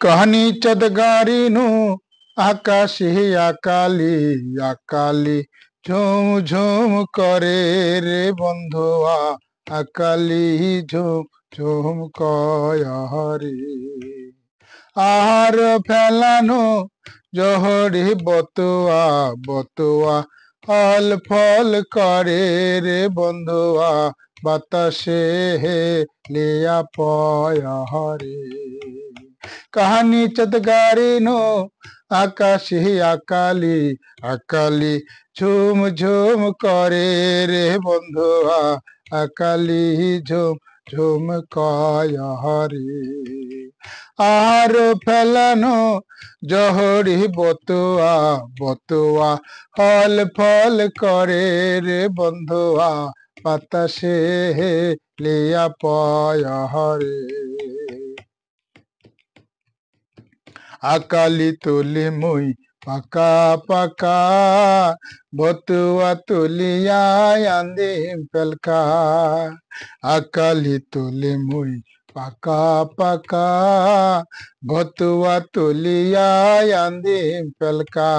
कहनी चदगारीनु आकाशी आकाली आकाली झुम झुम करे रे बंधुआ आकाली झुम झुम कयहरी आहार फैलानो जहरी बतुआ बतुआ फल फल करे रे बंधुआ बातासे हे लिया पयहरी कहानी चदगारीनो आकाशी आकाली आकाली झुम झुम करे रे बंधुआ आकाली झुम झुम कयहरी आहार फैलानो जहरी बतुआ बतुआ फल फल करे रे बंधुआ बातासे हे लिया पयहरी आकाली तुली मुई पका पका बतुआ तुलिया आंदी पेलका आकाली तुली मुई पका पका बतुआ तुलिया आंदी पेलका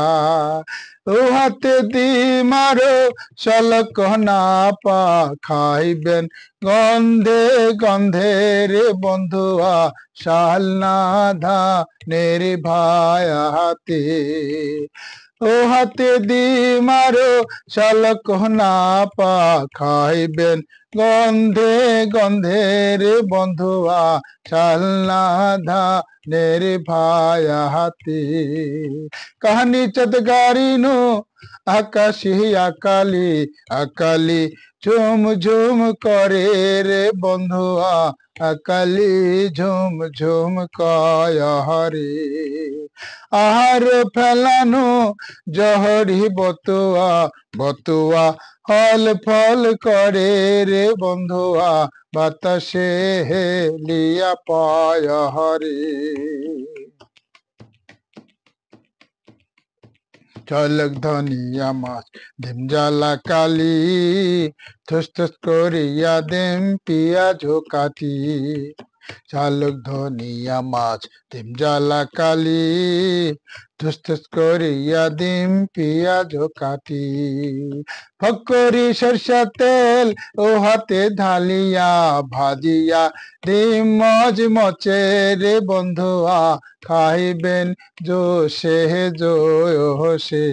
हाथे दी मारो शलक ना पा खाइबेन गंधे गंधे रे बंधुआ शाल ना धा नेरे भाया हाथे ओ हाथे दी मारो शलक ना पा खाइबेन गंधे गंधे रे बंधुआ शाल ना धा नेरे भाया हाथी कहानी चदगारीनो आकाशी आकाली आकाली झुम झुम करे रे बंधुआ आकाली झुम झुम कयहरी आहार फैलानो जहरी बतुआ बतुआ फल फल करे रे बंधुआ बातासे हे लिया पयहरी झलक धनिया माछ डिम জ্বালা কালি থুস থুস করিয়া দেম পিঁয়াজ কাটি ঝালক ধনিয়া মাছ ডিম জ্বালা কালি থুস থুস করিয়া দিম পিঁয়াজ কাটি ফকরি সরষা তেল ও হাতে ঢালিয়া ভাজিয়া ডিম মজ মচে রে বন্ধুয়া খাইবেন জোশে জোশে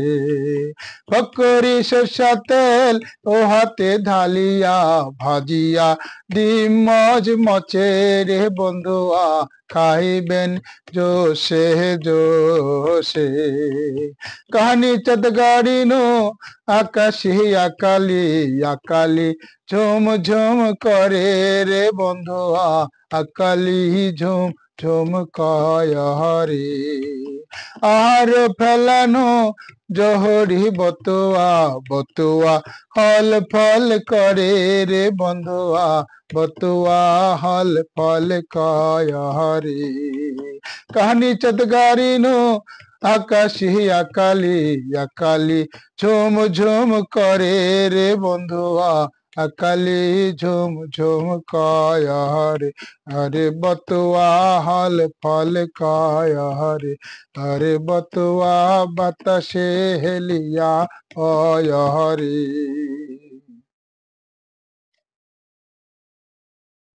ফকরি সরষা তেল ও হাতে ঢালিয়া ভাজিয়া ডিম মজ মচে রে বন্ধুয়া খাইবেন জোশে জোশে कहानी चदगारीनो आकाशी आकाली आकाली झुम झुम करे रे बंधुआ आकाली झुम झुम कयहरी आहार फैलानो जहरी बतुआ बतुआ फल फल करे रे बंधुआ बतुआ हल फल कयहरी कहानी चदगारीनो आकाशी आकाली आकाली झुम झुम करे रे बंधुआ आकाली झुम झुम कयहरी अरे बतुआ हल फल कयहरी अरे बतुआ बातासे हेलिया पयहरी।